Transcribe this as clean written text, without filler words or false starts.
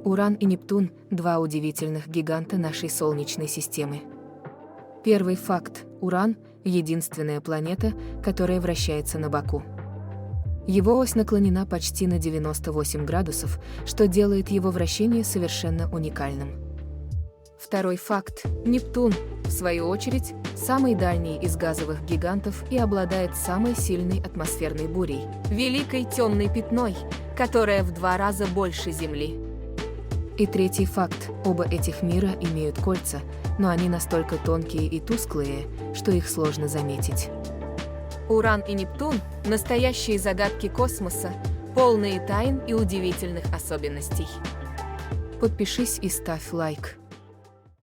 Уран и Нептун – два удивительных гиганта нашей Солнечной системы. Первый факт – Уран – единственная планета, которая вращается на боку. Его ось наклонена почти на 98 градусов, что делает его вращение совершенно уникальным. Второй факт – Нептун, в свою очередь, самый дальний из газовых гигантов и обладает самой сильной атмосферной бурей – Великой темной пятной, которая в 2 раза больше Земли. И третий факт – оба этих мира имеют кольца, но они настолько тонкие и тусклые, что их сложно заметить. Уран и Нептун – настоящие загадки космоса, полные тайн и удивительных особенностей. Подпишись и ставь лайк.